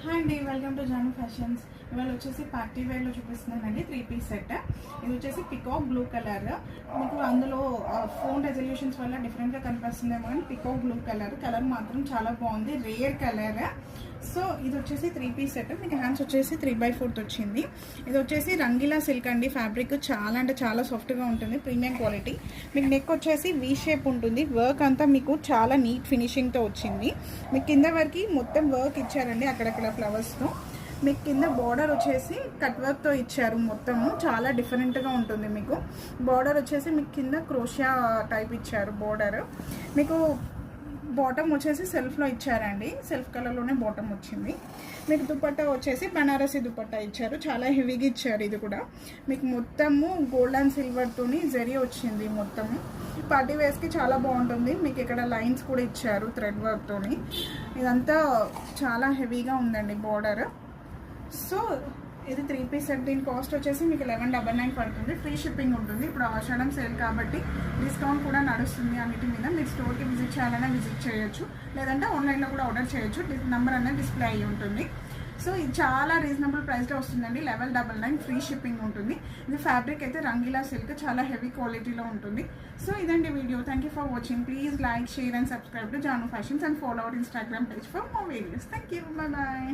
Hi అండి, welcome to Janu fashions. ఇవాళ వచ్చేసి పార్టీ వేర్లో చూపిస్తున్నానండి 3 పీస్ సెట్. ఇది వచ్చేసి పికాక్ బ్లూ కలర్. మీకు అందులో ఫోన్ రెజల్యూషన్స్ వల్ల డిఫరెంట్గా కనిపిస్తుందేమో కానీ పికాక్ బ్లూ కలర్ మాత్రం చాలా బాగుంది, రేర్ కలర్. సో ఇది వచ్చేసి 3 పీస్ సెట్. మీకు హ్యాండ్స్ వచ్చేసి 3/4 వచ్చింది. ఇది వచ్చేసి రంగీలా సిల్క్ అండి. ఫ్యాబ్రిక్ చాలా అంటే చాలా సాఫ్ట్గా ఉంటుంది, ప్రీమియం క్వాలిటీ. మీకు నెక్ వచ్చేసి వీ షేప్ ఉంటుంది. వర్క్ అంతా మీకు చాలా నీట్ ఫినిషింగ్తో వచ్చింది. మీకు కింద వరకు మొత్తం వర్క్ ఇచ్చారండి, అక్కడక్కడ ఫ్లవర్స్తో. మీకు కింద బార్డర్ వచ్చేసి కట్ వర్క్తో ఇచ్చారు. మొత్తము చాలా డిఫరెంట్గా ఉంటుంది. మీకు బార్డర్ వచ్చేసి మీకు కింద క్రోషియా టైప్ ఇచ్చారు బార్డర్. మీకు బాటమ్ వచ్చేసి సెల్ఫ్లో ఇచ్చారండి, సెల్ఫ్ కలర్లోనే బాటమ్ వచ్చింది. మీకు దుపట్టా వచ్చేసి బనారసి దుపట్టా ఇచ్చారు, చాలా హెవీగా ఇచ్చారు. ఇది కూడా మీకు మొత్తము గోల్డ్ అండ్ సిల్వర్తోని జరీ వచ్చింది. మొత్తము పార్టీ వేస్కి చాలా బాగుంటుంది. మీకు ఇక్కడ లైన్స్ కూడా ఇచ్చారు థ్రెడ్ వర్క్తోని. ఇదంతా చాలా హెవీగా ఉందండి బార్డర్. సో ఇది 3 పీస్ సెట్. దీని కాస్ట్ వచ్చేసి మీకు 1199 పడుతుంది. ఫ్రీ షిప్పింగ్ ఉంటుంది. ఇప్పుడు ఆషాఢం సేల్ కాబట్టి డిస్కౌంట్ కూడా నడుస్తుంది అన్నిటి మీద. మీరు స్టోర్కి విజిట్ చేయాలన్నా విజిట్ చేయొచ్చు, లేదంటే ఆన్లైన్లో కూడా ఆర్డర్ చేయొచ్చు. నెంబర్ అనేది డిస్ప్లే అయ్యి ఉంటుంది. సో ఇది చాలా రీజనబుల్ ప్రైస్లో వస్తుందండి. 1199 ఫ్రీ షిప్పింగ్ ఉంటుంది. ఇది ఫ్యాబ్రిక్ అయితే రంగీలా సిల్క్, చాలా హెవీ క్వాలిటీలో ఉంటుంది. సో ఇదండి video. Thank you for watching. Please like, share and subscribe to Janu fashions and follow our Instagram page for more videos. Thank you. Bye.